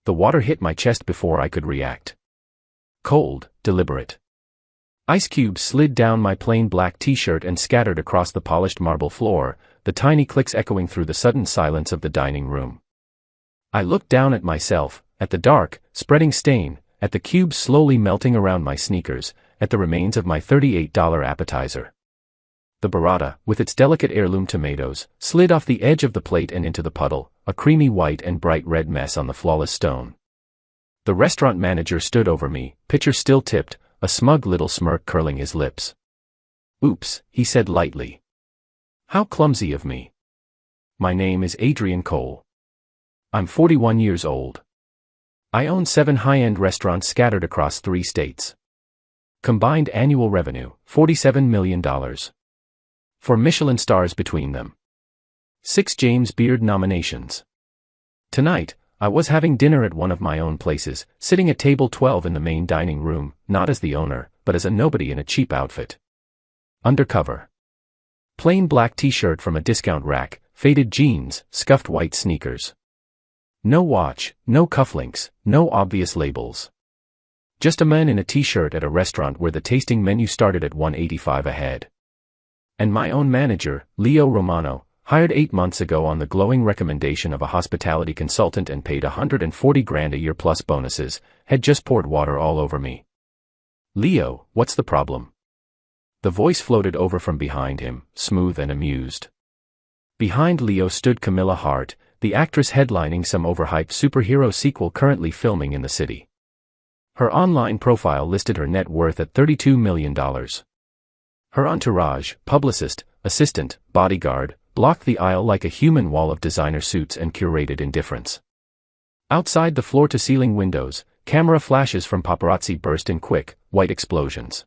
The water hit my chest before I could react. Cold, deliberate. Ice cubes slid down my plain black t-shirt and scattered across the polished marble floor, the tiny clicks echoing through the sudden silence of the dining room. I looked down at myself, at the dark, spreading stain, at the cubes slowly melting around my sneakers, at the remains of my $38 appetizer. The burrata, with its delicate heirloom tomatoes, slid off the edge of the plate and into the puddle, a creamy white and bright red mess on the flawless stone. The restaurant manager stood over me, pitcher still tipped, a smug little smirk curling his lips. "Oops," he said lightly. "How clumsy of me. My name is Adrian Cole. I'm 41 years old. I own 7 high-end restaurants scattered across 3 states. Combined annual revenue, $47 million. 4 Michelin stars between them. 6 James Beard nominations. Tonight, I was having dinner at one of my own places, sitting at table 12 in the main dining room, not as the owner, but as a nobody in a cheap outfit. Undercover. Plain black t-shirt from a discount rack, faded jeans, scuffed white sneakers. No watch, no cufflinks, no obvious labels. Just a man in a t-shirt at a restaurant where the tasting menu started at $185 a head. And my own manager, Leo Romano, hired 8 months ago on the glowing recommendation of a hospitality consultant and paid $140,000 a year plus bonuses, had just poured water all over me. "Leo, what's the problem?" The voice floated over from behind him, smooth and amused. Behind Leo stood Camilla Hart, the actress headlining some overhyped superhero sequel currently filming in the city. Her online profile listed her net worth at $32 million. Her entourage, publicist, assistant, bodyguard, blocked the aisle like a human wall of designer suits and curated indifference. Outside the floor-to-ceiling windows, camera flashes from paparazzi burst in quick, white explosions.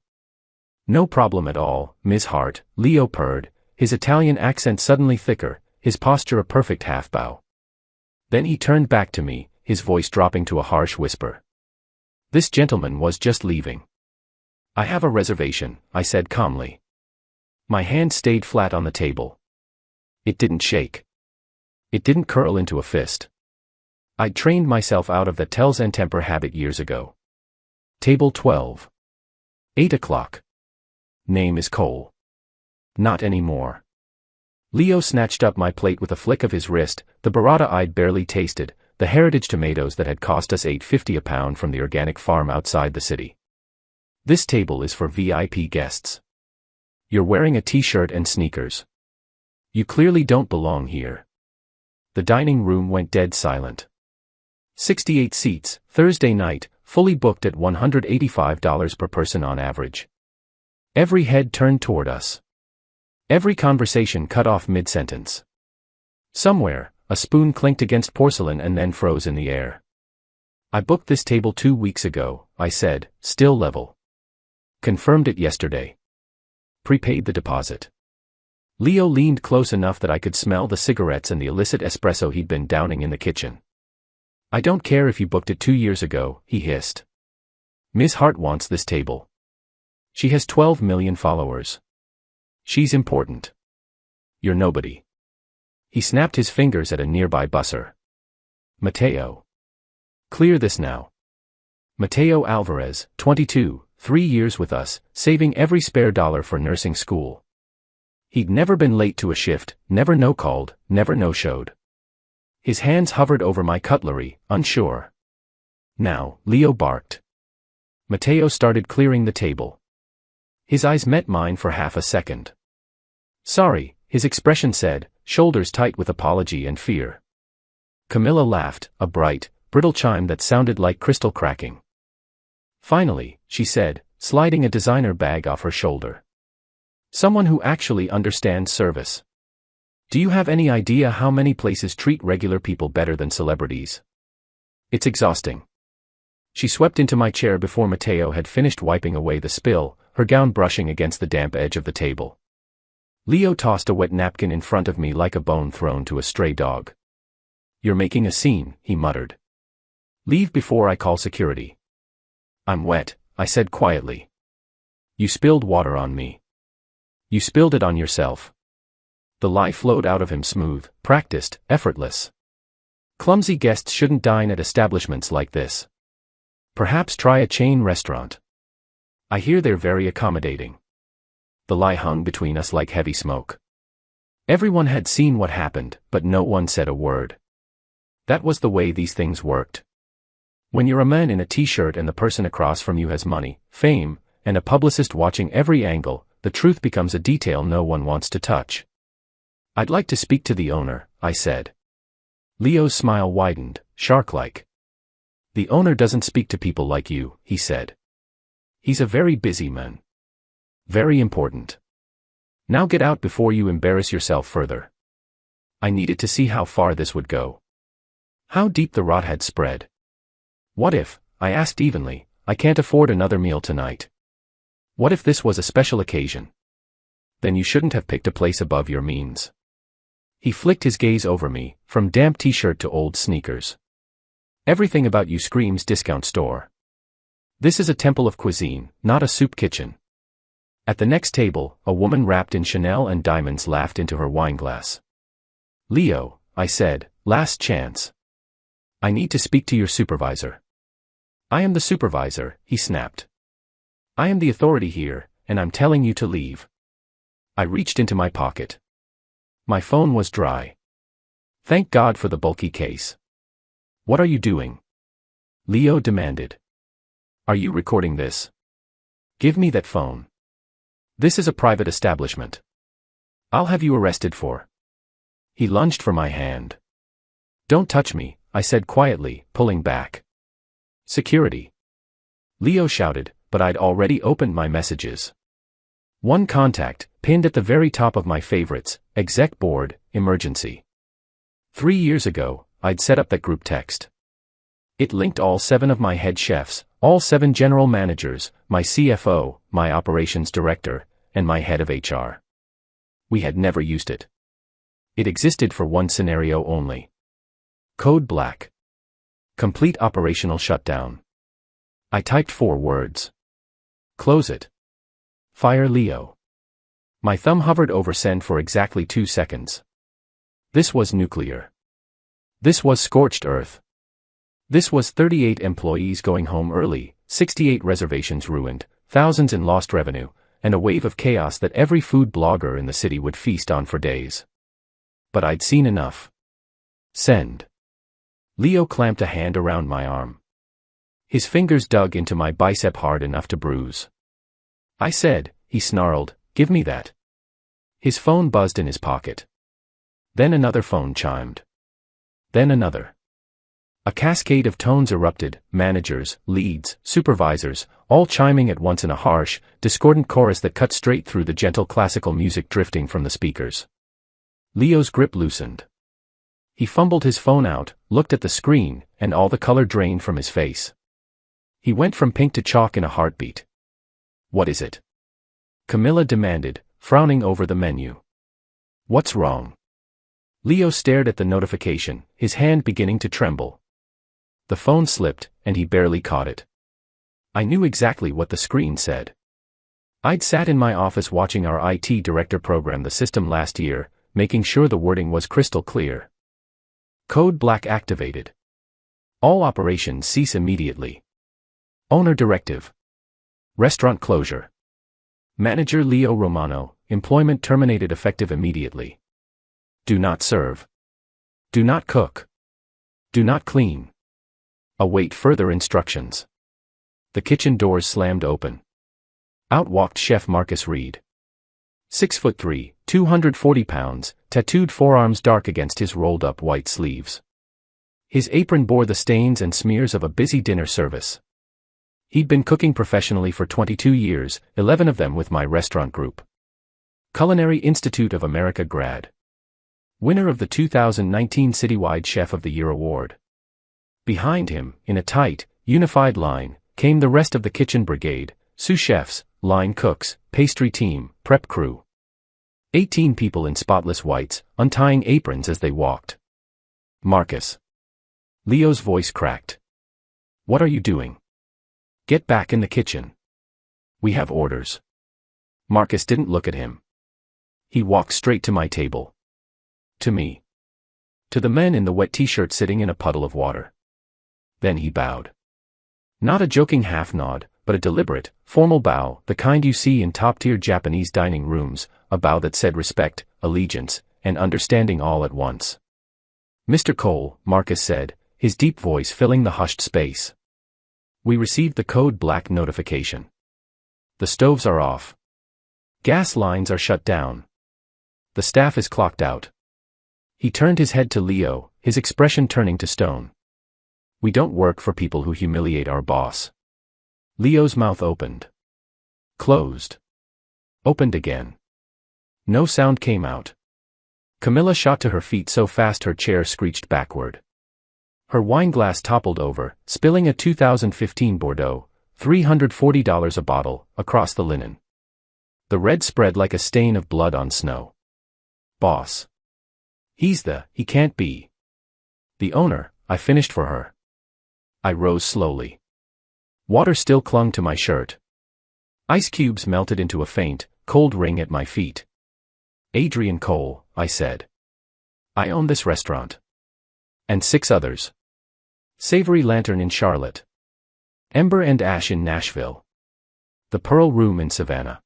"No problem at all, Ms. Hart," Leo purred, his Italian accent suddenly thicker, his posture a perfect half-bow. Then he turned back to me, his voice dropping to a harsh whisper. "This gentleman was just leaving." "I have a reservation," I said calmly. My hand stayed flat on the table. It didn't shake. It didn't curl into a fist. I'd trained myself out of that tells and temper habit years ago. Table 12. 8 o'clock. Name is Cole. Not anymore. Leo snatched up my plate with a flick of his wrist, the burrata I'd barely tasted, the heritage tomatoes that had cost us $8.50 a pound from the organic farm outside the city. "This table is for VIP guests. You're wearing a t-shirt and sneakers. You clearly don't belong here." The dining room went dead silent. 68 seats, Thursday night, fully booked at $185 per person on average. Every head turned toward us. Every conversation cut off mid-sentence. Somewhere, a spoon clinked against porcelain and then froze in the air. "I booked this table 2 weeks ago," I said, still level. "Confirmed it yesterday. Prepaid the deposit." Leo leaned close enough that I could smell the cigarettes and the illicit espresso he'd been downing in the kitchen. "I don't care if you booked it 2 years ago," he hissed. "Ms. Hart wants this table. She has 12 million followers. She's important. You're nobody." He snapped his fingers at a nearby busser. "Mateo. Clear this now." Mateo Alvarez, 22, 3 years with us, saving every spare dollar for nursing school. He'd never been late to a shift, never no-called, never no-showed. His hands hovered over my cutlery, unsure. "Now," Leo barked. Mateo started clearing the table. His eyes met mine for half a second. "Sorry," his expression said, shoulders tight with apology and fear. Camilla laughed, a bright, brittle chime that sounded like crystal cracking. "Finally," she said, sliding a designer bag off her shoulder. "Someone who actually understands service. Do you have any idea how many places treat regular people better than celebrities? It's exhausting." She swept into my chair before Mateo had finished wiping away the spill, her gown brushing against the damp edge of the table. Leo tossed a wet napkin in front of me like a bone thrown to a stray dog. "You're making a scene," he muttered. "Leave before I call security." "I'm wet," I said quietly. "You spilled water on me. You spilled it on yourself." The lie flowed out of him smooth, practiced, effortless. Clumsy guests shouldn't dine at establishments like this. Perhaps try a chain restaurant. I hear they're very accommodating. The lie hung between us like heavy smoke. Everyone had seen what happened, but no one said a word. That was the way these things worked. When you're a man in a t-shirt and the person across from you has money, fame, and a publicist watching every angle, the truth becomes a detail no one wants to touch. I'd like to speak to the owner, I said. Leo's smile widened, shark-like. The owner doesn't speak to people like you, he said. He's a very busy man. Very important. Now get out before you embarrass yourself further. I needed to see how far this would go. How deep the rot had spread. What if, I asked evenly, I can't afford another meal tonight? What if this was a special occasion? Then you shouldn't have picked a place above your means. He flicked his gaze over me, from damp t-shirt to old sneakers. Everything about you screams discount store. This is a temple of cuisine, not a soup kitchen. At the next table, a woman wrapped in Chanel and diamonds laughed into her wineglass. Leo, I said, last chance. I need to speak to your supervisor. I am the supervisor, he snapped. I am the authority here, and I'm telling you to leave. I reached into my pocket. My phone was dry. Thank God for the bulky case. What are you doing? Leo demanded. Are you recording this? Give me that phone. This is a private establishment. I'll have you arrested for. He lunged for my hand. Don't touch me, I said quietly, pulling back. Security. Leo shouted, but I'd already opened my messages. One contact, pinned at the very top of my favorites, exec board, emergency. 3 years ago, I'd set up that group text. It linked all 7 of my head chefs, all 7 general managers, my CFO, my operations director, and my head of HR. We had never used it. It existed for one scenario only. Code black. Complete operational shutdown. I typed 4 words. Close it. Fire Leo. My thumb hovered over send for exactly 2 seconds. This was nuclear. This was scorched earth. This was 38 employees going home early, 68 reservations ruined, thousands in lost revenue, and a wave of chaos that every food blogger in the city would feast on for days. But I'd seen enough. Send. Leo clamped a hand around my arm. His fingers dug into my bicep hard enough to bruise. I said, he snarled, give me that. His phone buzzed in his pocket. Then another phone chimed. Then another. A cascade of tones erupted, managers, leads, supervisors, all chiming at once in a harsh, discordant chorus that cut straight through the gentle classical music drifting from the speakers. Leo's grip loosened. He fumbled his phone out, looked at the screen, and all the color drained from his face. He went from pink to chalk in a heartbeat. What is it? Camilla demanded, frowning over the menu. What's wrong? Leo stared at the notification, his hand beginning to tremble. The phone slipped, and he barely caught it. I knew exactly what the screen said. I'd sat in my office watching our IT director program the system last year, making sure the wording was crystal clear. Code black activated. All operations cease immediately. Owner directive. Restaurant closure. Manager Leo Romano, employment terminated effective immediately. Do not serve. Do not cook. Do not clean. Await further instructions. The kitchen doors slammed open. Out walked Chef Marcus Reed. 6'3", 240 pounds, tattooed forearms dark against his rolled-up white sleeves. His apron bore the stains and smears of a busy dinner service. He'd been cooking professionally for 22 years, 11 of them with my restaurant group. Culinary Institute of America grad. Winner of the 2019 Citywide Chef of the Year award. Behind him, in a tight, unified line, came the rest of the kitchen brigade, sous chefs, line cooks, pastry team, prep crew. 18 people in spotless whites, untying aprons as they walked. Marcus. Leo's voice cracked. What are you doing? Get back in the kitchen. We have orders. Marcus didn't look at him. He walked straight to my table. To me. to the men in the wet t-shirt sitting in a puddle of water. Then he bowed. Not a joking half nod, but a deliberate, formal bow, the kind you see in top-tier Japanese dining rooms, a bow that said respect, allegiance, and understanding all at once. "Mr. Cole," Marcus said, his deep voice filling the hushed space. "We received the code black notification. The stoves are off. Gas lines are shut down. The staff is clocked out." He turned his head to Leo, his expression turning to stone. "We don't work for people who humiliate our boss." Leo's mouth opened. Closed. Opened again. No sound came out. Camilla shot to her feet so fast her chair screeched backward. Her wineglass toppled over, spilling a 2015 Bordeaux, $340 a bottle, across the linen. The red spread like a stain of blood on snow. "Boss. He can't be. The owner," I finished for her. I rose slowly. Water still clung to my shirt. Ice cubes melted into a faint, cold ring at my feet. "Adrian Cole," I said. "I own this restaurant. And 6 others. Savory Lantern in Charlotte. Ember and Ash in Nashville. The Pearl Room in Savannah.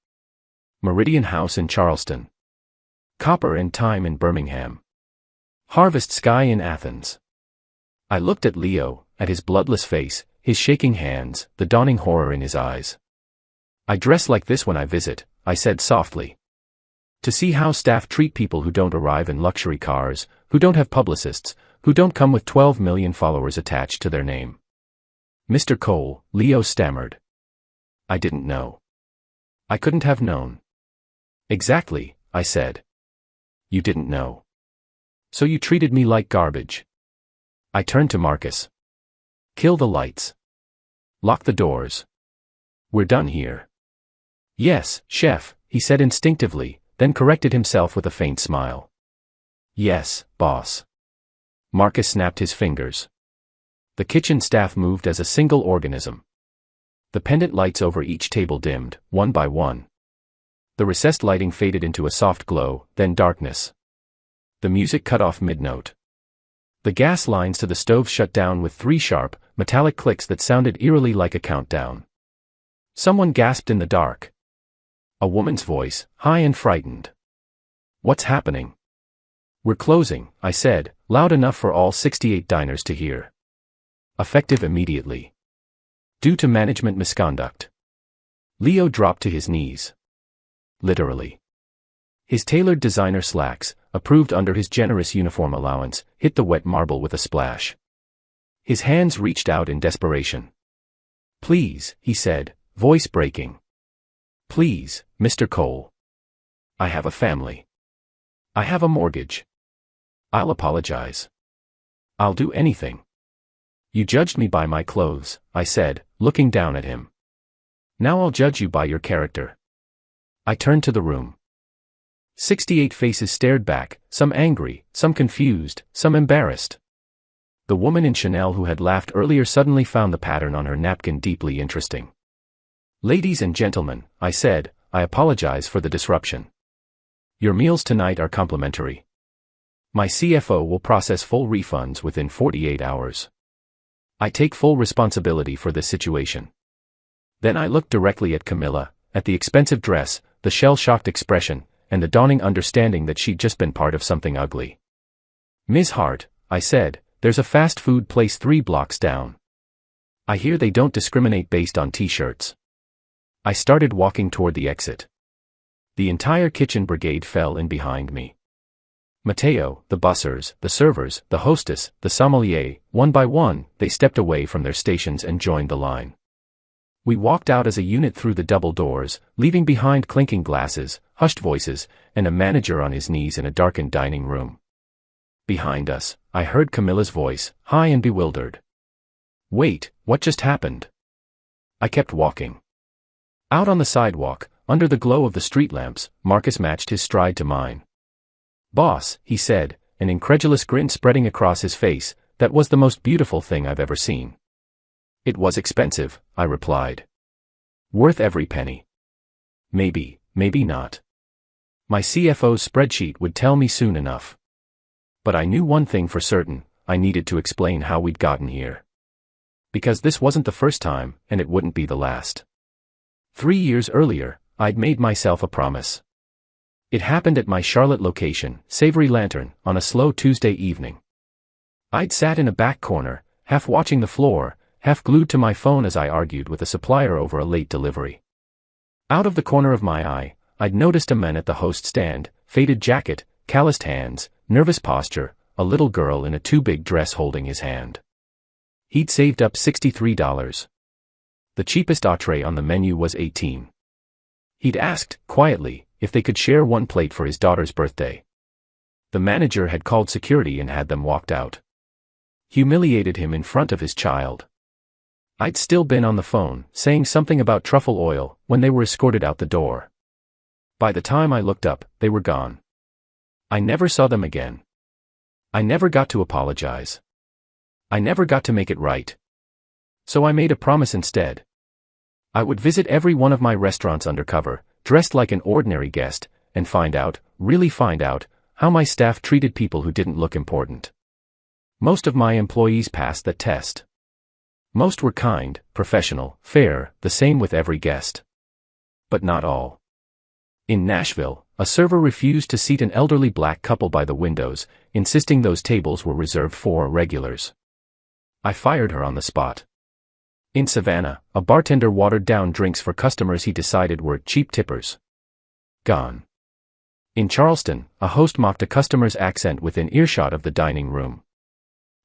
Meridian House in Charleston. Copper and Time in Birmingham. Harvest Sky in Athens." I looked at Leo, at his bloodless face, his shaking hands, the dawning horror in his eyes. "I dress like this when I visit," I said softly. "To see how staff treat people who don't arrive in luxury cars, who don't have publicists, who don't come with 12 million followers attached to their name." "Mr. Cole," Leo stammered. "I didn't know. I couldn't have known." "Exactly," I said. "You didn't know. So you treated me like garbage." I turned to Marcus. "Kill the lights. Lock the doors. We're done here." "Yes, chef," he said instinctively, then corrected himself with a faint smile. "Yes, boss." Marcus snapped his fingers. The kitchen staff moved as a single organism. The pendant lights over each table dimmed, one by one. The recessed lighting faded into a soft glow, then darkness. The music cut off mid-note. The gas lines to the stove shut down with 3 sharp, metallic clicks that sounded eerily like a countdown. Someone gasped in the dark. A woman's voice, high and frightened. "What's happening?" "We're closing," I said, loud enough for all 68 diners to hear. "Effective immediately. Due to management misconduct." Leo dropped to his knees. Literally. His tailored designer slacks, approved under his generous uniform allowance, hit the wet marble with a splash. His hands reached out in desperation. "Please," he said, voice breaking. "Please, Mr. Cole. I have a family. I have a mortgage. I'll apologize. I'll do anything. You judged me by my clothes," I said, looking down at him. "Now I'll judge you by your character." I turned to the room. 68 faces stared back, some angry, some confused, some embarrassed. The woman in Chanel who had laughed earlier suddenly found the pattern on her napkin deeply interesting. "Ladies and gentlemen," I said, "I apologize for the disruption. Your meals tonight are complimentary. My CFO will process full refunds within 48 hours. I take full responsibility for this situation." Then I looked directly at Camilla, at the expensive dress, the shell-shocked expression, and the dawning understanding that she'd just been part of something ugly. "Ms. Hart," I said, "there's a fast food place 3 blocks down. I hear they don't discriminate based on t-shirts." I started walking toward the exit. The entire kitchen brigade fell in behind me. Mateo, the bussers, the servers, the hostess, the sommelier, one by one, they stepped away from their stations and joined the line. We walked out as a unit through the double doors, leaving behind clinking glasses, hushed voices, and a manager on his knees in a darkened dining room. Behind us, I heard Camilla's voice, high and bewildered. "Wait, what just happened?" I kept walking. Out on the sidewalk, under the glow of the street lamps, Marcus matched his stride to mine. "Boss," he said, an incredulous grin spreading across his face, "that was the most beautiful thing I've ever seen." "It was expensive," I replied. "Worth every penny." Maybe not. My CFO's spreadsheet would tell me soon enough. But I knew one thing for certain, I needed to explain how we'd gotten here. Because this wasn't the first time, and it wouldn't be the last. 3 years earlier, I'd made myself a promise. It happened at my Charlotte location, Savory Lantern, on a slow Tuesday evening. I'd sat in a back corner, half watching the floor, half glued to my phone as I argued with a supplier over a late delivery. Out of the corner of my eye, I'd noticed a man at the host stand, faded jacket, calloused hands, nervous posture, a little girl in a too-big dress holding his hand. He'd saved up $63. The cheapest entree on the menu was $18. He'd asked, quietly, if they could share one plate for his daughter's birthday. The manager had called security and had them walked out. Humiliated him in front of his child. I'd still been on the phone, saying something about truffle oil, when they were escorted out the door. By the time I looked up, they were gone. I never saw them again. I never got to apologize. I never got to make it right. So I made a promise instead. I would visit every one of my restaurants undercover, dressed like an ordinary guest, and find out, really find out, how my staff treated people who didn't look important. Most of my employees passed that test. Most were kind, professional, fair, the same with every guest. But not all. In Nashville, a server refused to seat an elderly black couple by the windows, insisting those tables were reserved for regulars. I fired her on the spot. In Savannah, a bartender watered down drinks for customers he decided were cheap tippers. Gone. In Charleston, a host mocked a customer's accent within earshot of the dining room.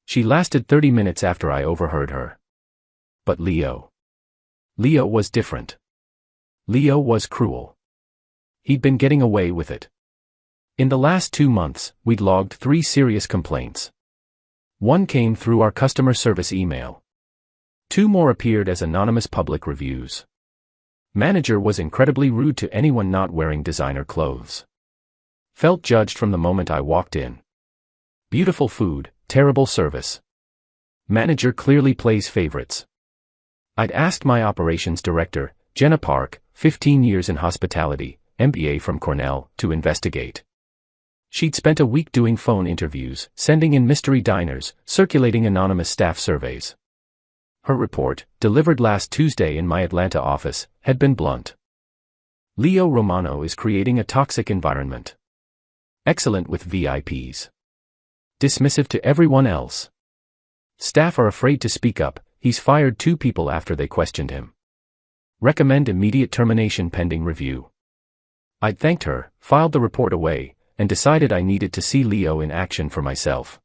She lasted 30 minutes after I overheard her. But Leo was different. Leo was cruel. He'd been getting away with it. In the last 2 months, we'd logged 3 serious complaints. One came through our customer service email. 2 more appeared as anonymous public reviews. Manager was incredibly rude to anyone not wearing designer clothes. Felt judged from the moment I walked in. Beautiful food, terrible service. Manager clearly plays favorites. I'd asked my operations director, Jenna Park, 15 years in hospitality, MBA from Cornell, to investigate. She'd spent a week doing phone interviews, sending in mystery diners, circulating anonymous staff surveys. Her report, delivered last Tuesday in my Atlanta office, had been blunt. Leo Romano is creating a toxic environment. Excellent with VIPs. Dismissive to everyone else. Staff are afraid to speak up. He's fired 2 people after they questioned him. Recommend immediate termination pending review. I'd thanked her, filed the report away, and decided I needed to see Leo in action for myself.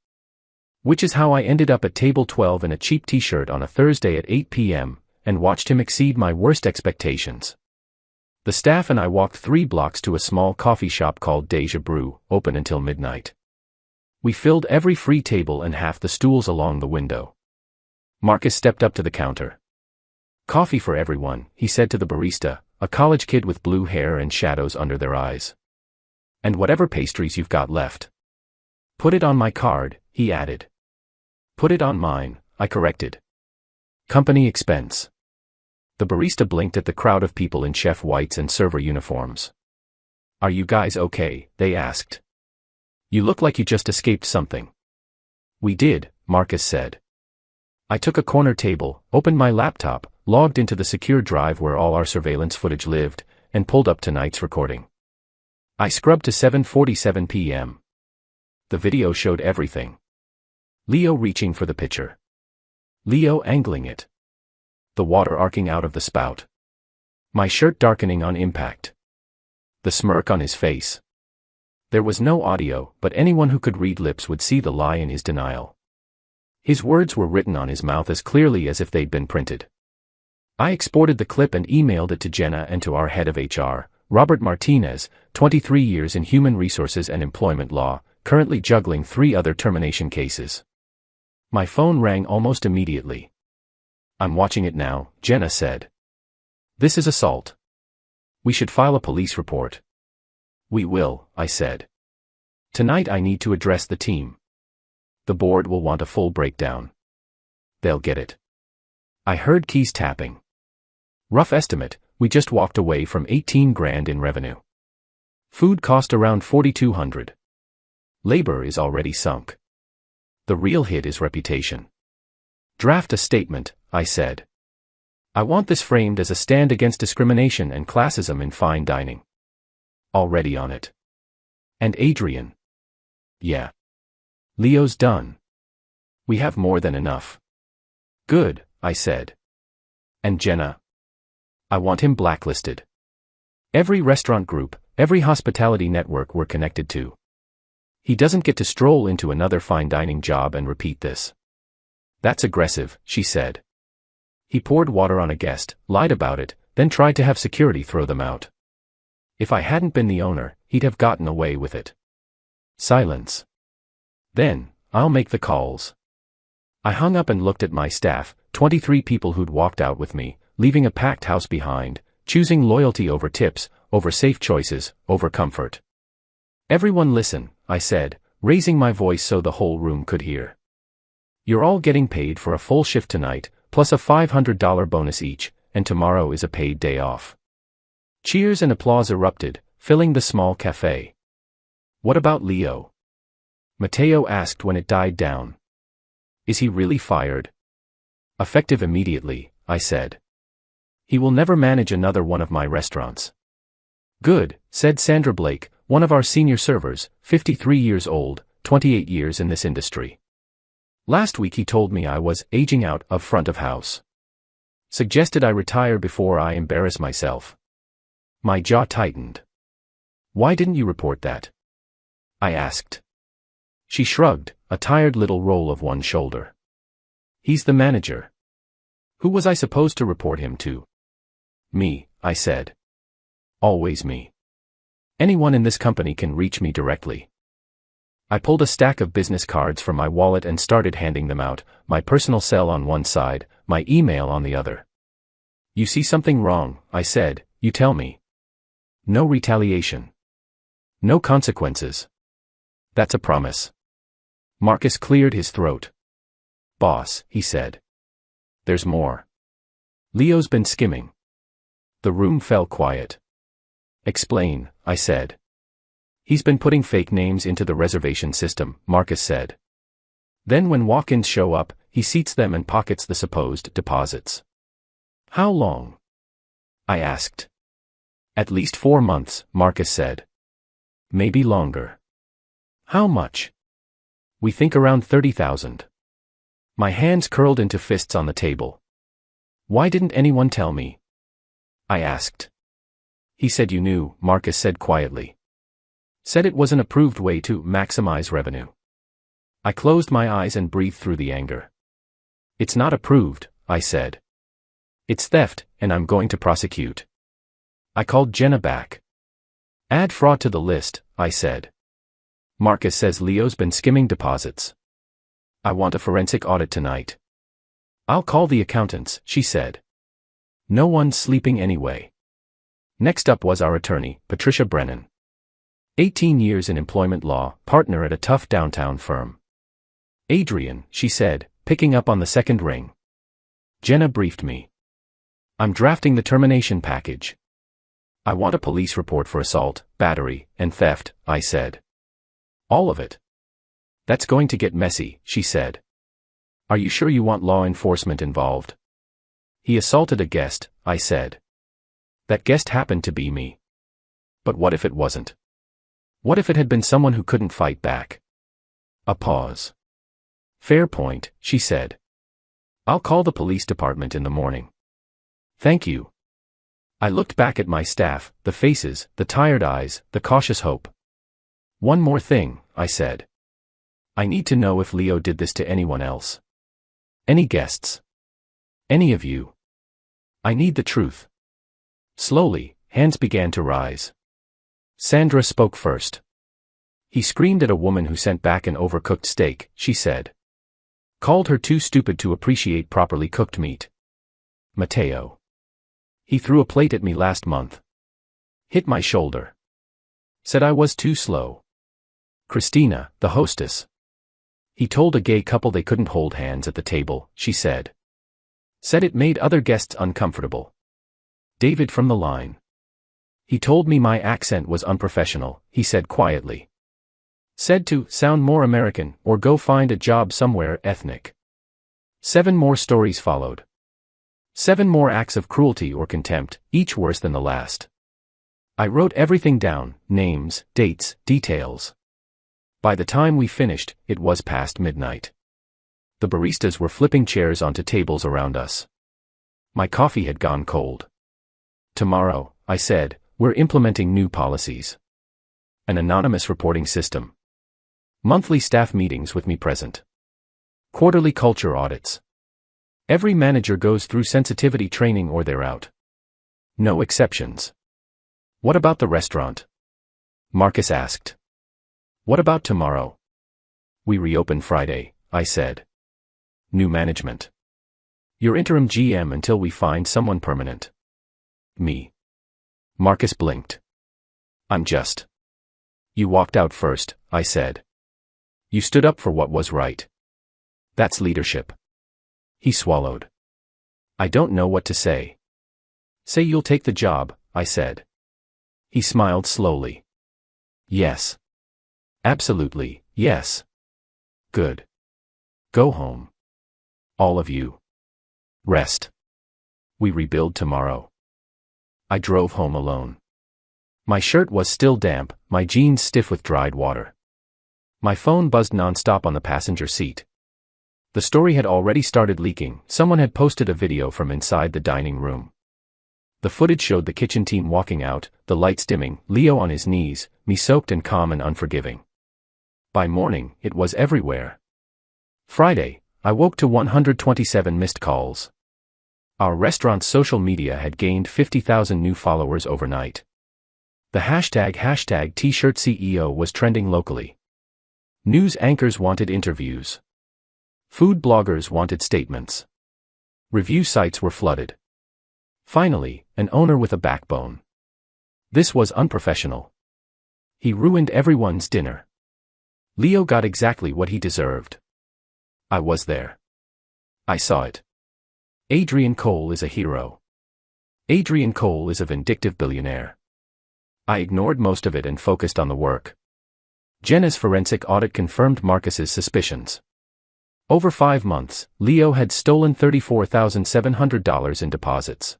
Which is how I ended up at table 12 in a cheap t-shirt on a Thursday at 8 p.m., and watched him exceed my worst expectations. The staff and I walked 3 blocks to a small coffee shop called Deja Brew, open until midnight. We filled every free table and half the stools along the window. Marcus stepped up to the counter. Coffee for everyone, he said to the barista, a college kid with blue hair and shadows under their eyes. And whatever pastries you've got left. Put it on my card, he added. Put it on mine, I corrected. Company expense. The barista blinked at the crowd of people in chef whites and server uniforms. Are you guys okay? They asked. You look like you just escaped something. We did, Marcus said. I took a corner table, opened my laptop, logged into the secure drive where all our surveillance footage lived, and pulled up tonight's recording. I scrubbed to 7:47 p.m. The video showed everything. Leo reaching for the pitcher. Leo angling it. The water arcing out of the spout. My shirt darkening on impact. The smirk on his face. There was no audio, but anyone who could read lips would see the lie in his denial. His words were written on his mouth as clearly as if they'd been printed. I exported the clip and emailed it to Jenna and to our head of HR, Robert Martinez, 23 years in human resources and employment law, currently juggling 3 other termination cases. My phone rang almost immediately. I'm watching it now, Jenna said. This is assault. We should file a police report. We will, I said. Tonight I need to address the team. The board will want a full breakdown. They'll get it. I heard keys tapping. Rough estimate, we just walked away from $18,000 in revenue. Food cost around $4,200. Labor is already sunk. The real hit is reputation. Draft a statement, I said. I want this framed as a stand against discrimination and classism in fine dining. Already on it. And Adrian. Yeah. Leo's done. We have more than enough. Good, I said. And Jenna? I want him blacklisted. Every restaurant group, every hospitality network we're connected to. He doesn't get to stroll into another fine dining job and repeat this. That's aggressive, she said. He poured water on a guest, lied about it, then tried to have security throw them out. If I hadn't been the owner, he'd have gotten away with it. Silence. Then, I'll make the calls. I hung up and looked at my staff, 23 people who'd walked out with me, leaving a packed house behind, choosing loyalty over tips, over safe choices, over comfort. Everyone listen, I said, raising my voice so the whole room could hear. You're all getting paid for a full shift tonight, plus a $500 bonus each, and tomorrow is a paid day off. Cheers and applause erupted, filling the small cafe. What about Leo? Mateo asked when it died down. Is he really fired? Effective immediately, I said. He will never manage another one of my restaurants. Good, said Sandra Blake, one of our senior servers, 53 years old, 28 years in this industry. Last week he told me I was aging out of front of house. Suggested I retire before I embarrass myself. My jaw tightened. Why didn't you report that? I asked. She shrugged, a tired little roll of one shoulder. He's the manager. Who was I supposed to report him to? Me, I said. Always me. Anyone in this company can reach me directly. I pulled a stack of business cards from my wallet and started handing them out, my personal cell on one side, my email on the other. You see something wrong, I said, you tell me. No retaliation. No consequences. That's a promise. Marcus cleared his throat. Boss, he said. There's more. Leo's been skimming. The room fell quiet. Explain, I said. He's been putting fake names into the reservation system, Marcus said. Then when walk-ins show up, he seats them and pockets the supposed deposits. How long? I asked. At least 4 months, Marcus said. Maybe longer. How much? We think around 30,000. My hands curled into fists on the table. Why didn't anyone tell me? I asked. He said you knew, Marcus said quietly. Said it was an approved way to maximize revenue. I closed my eyes and breathed through the anger. It's not approved, I said. It's theft, and I'm going to prosecute. I called Jenna back. Add fraud to the list, I said. Marcus says Leo's been skimming deposits. I want a forensic audit tonight. I'll call the accountants, she said. No one's sleeping anyway. Next up was our attorney, Patricia Brennan. 18 years in employment law, partner at a tough downtown firm. Adrian, she said, picking up on the second ring. Jenna briefed me. I'm drafting the termination package. I want a police report for assault, battery, and theft, I said. All of it. That's going to get messy, she said. Are you sure you want law enforcement involved? He assaulted a guest, I said. That guest happened to be me. But what if it wasn't? What if it had been someone who couldn't fight back? A pause. Fair point, she said. I'll call the police department in the morning. Thank you. I looked back at my staff, the faces, the tired eyes, the cautious hope. One more thing, I said. I need to know if Leo did this to anyone else. Any guests? Any of you? I need the truth. Slowly, hands began to rise. Sandra spoke first. He screamed at a woman who sent back an overcooked steak, she said. Called her too stupid to appreciate properly cooked meat. Mateo. He threw a plate at me last month. Hit my shoulder. Said I was too slow. Christina, the hostess. He told a gay couple they couldn't hold hands at the table, she said. Said it made other guests uncomfortable. David from the line. He told me my accent was unprofessional, he said quietly. Said to sound more American or go find a job somewhere ethnic. 7 more stories followed. 7 more acts of cruelty or contempt, each worse than the last. I wrote everything down, names, dates, details. By the time we finished, it was past midnight. The baristas were flipping chairs onto tables around us. My coffee had gone cold. Tomorrow, I said, we're implementing new policies. An anonymous reporting system. Monthly staff meetings with me present. Quarterly culture audits. Every manager goes through sensitivity training or they're out. No exceptions. What about the restaurant? Marcus asked. What about tomorrow? We reopen Friday, I said. New management. You're interim GM until we find someone permanent. Me. Marcus blinked. I'm just. You walked out first, I said. You stood up for what was right. That's leadership. He swallowed. I don't know what to say. Say you'll take the job, I said. He smiled slowly. Yes. Absolutely, yes. Good. Go home. All of you. Rest. We rebuild tomorrow. I drove home alone. My shirt was still damp, my jeans stiff with dried water. My phone buzzed nonstop on the passenger seat. The story had already started leaking. Someone had posted a video from inside the dining room. The footage showed the kitchen team walking out, the lights dimming, Leo on his knees, me soaked and calm and unforgiving. By morning, it was everywhere. Friday, I woke to 127 missed calls. Our restaurant's social media had gained 50,000 new followers overnight. The hashtag T-shirt CEO was trending locally. News anchors wanted interviews. Food bloggers wanted statements. Review sites were flooded. Finally, an owner with a backbone. This was unprofessional. He ruined everyone's dinner. Leo got exactly what he deserved. I was there. I saw it. Adrian Cole is a hero. Adrian Cole is a vindictive billionaire. I ignored most of it and focused on the work. Jenna's forensic audit confirmed Marcus's suspicions. Over 5 months, Leo had stolen $34,700 in deposits.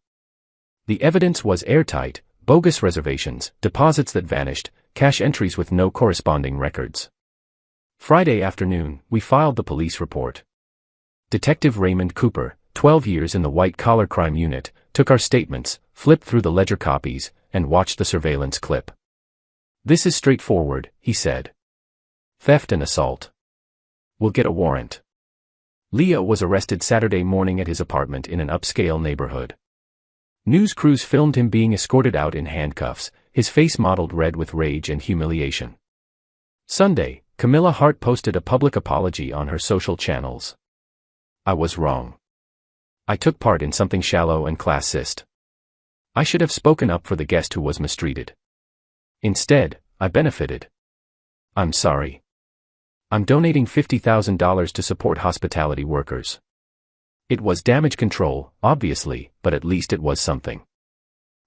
The evidence was airtight: bogus reservations, deposits that vanished, cash entries with no corresponding records. Friday afternoon, we filed the police report. Detective Raymond Cooper, 12 years in the white-collar crime unit, took our statements, flipped through the ledger copies, and watched the surveillance clip. This is straightforward, he said. Theft and assault. We'll get a warrant. Leo was arrested Saturday morning at his apartment in an upscale neighborhood. News crews filmed him being escorted out in handcuffs, his face mottled red with rage and humiliation. Sunday, Camilla Hart posted a public apology on her social channels. I was wrong. I took part in something shallow and classist. I should have spoken up for the guest who was mistreated. Instead, I benefited. I'm sorry. I'm donating $50,000 to support hospitality workers. It was damage control, obviously, but at least it was something.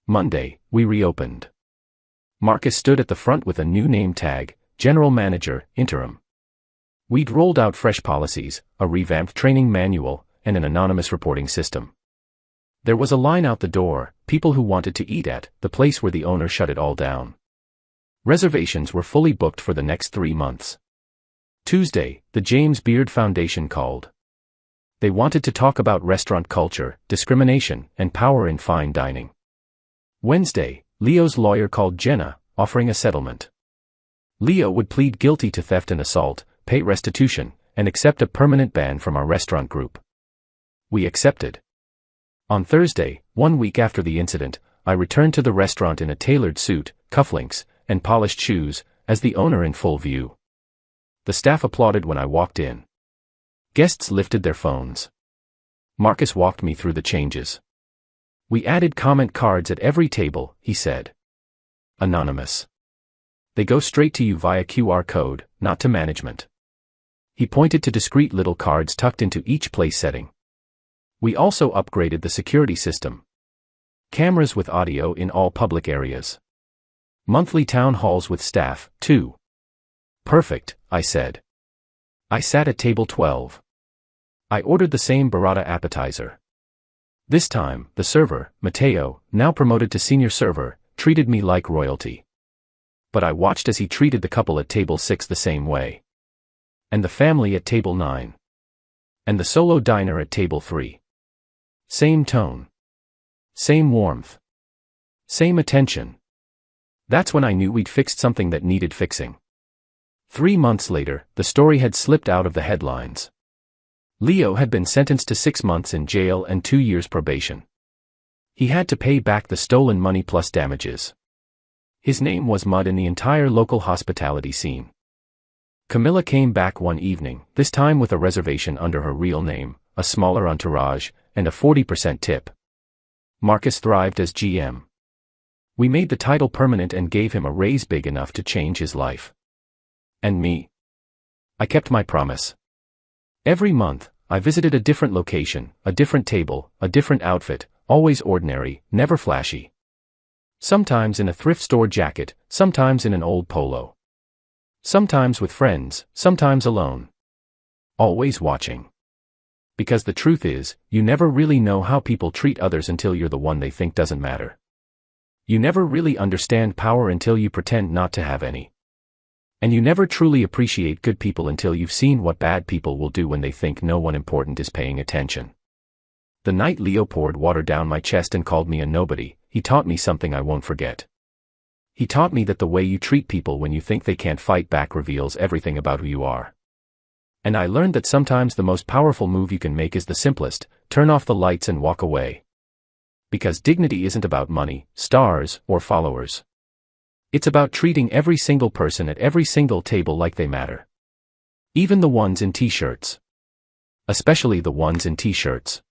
Monday, we reopened. Marcus stood at the front with a new name tag: General Manager, Interim. We'd rolled out fresh policies, a revamped training manual, and an anonymous reporting system. There was a line out the door: people who wanted to eat at the place where the owner shut it all down. Reservations were fully booked for the next 3 months. Tuesday, the James Beard Foundation called. They wanted to talk about restaurant culture, discrimination, and power in fine dining. Wednesday, Leo's lawyer called Jenna, offering a settlement. Leo would plead guilty to theft and assault, pay restitution, and accept a permanent ban from our restaurant group. We accepted. On Thursday, 1 week after the incident, I returned to the restaurant in a tailored suit, cufflinks, and polished shoes, as the owner in full view. The staff applauded when I walked in. Guests lifted their phones. Marcus walked me through the changes. We added comment cards at every table, he said. Anonymous. They go straight to you via QR code, not to management. He pointed to discreet little cards tucked into each place setting. We also upgraded the security system. Cameras with audio in all public areas. Monthly town halls with staff, too. Perfect, I said. I sat at table 12. I ordered the same burrata appetizer. This time, the server, Mateo, now promoted to senior server, treated me like royalty. But I watched as he treated the couple at table 6 the same way. And the family at table 9. And the solo diner at table 3. Same tone. Same warmth. Same attention. That's when I knew we'd fixed something that needed fixing. 3 months later, the story had slipped out of the headlines. Leo had been sentenced to 6 months in jail and 2 years probation. He had to pay back the stolen money plus damages. His name was mud in the entire local hospitality scene. Camilla came back one evening, this time with a reservation under her real name, a smaller entourage, and a 40% tip. Marcus thrived as GM. We made the title permanent and gave him a raise big enough to change his life. And me? I kept my promise. Every month, I visited a different location, a different table, a different outfit, always ordinary, never flashy. Sometimes in a thrift store jacket, sometimes in an old polo. Sometimes with friends, sometimes alone. Always watching. Because the truth is, you never really know how people treat others until you're the one they think doesn't matter. You never really understand power until you pretend not to have any. And you never truly appreciate good people until you've seen what bad people will do when they think no one important is paying attention. The night Leo poured water down my chest and called me a nobody, he taught me something I won't forget. He taught me that the way you treat people when you think they can't fight back reveals everything about who you are. And I learned that sometimes the most powerful move you can make is the simplest: turn off the lights and walk away. Because dignity isn't about money, stars, or followers. It's about treating every single person at every single table like they matter. Even the ones in t-shirts. Especially the ones in t-shirts.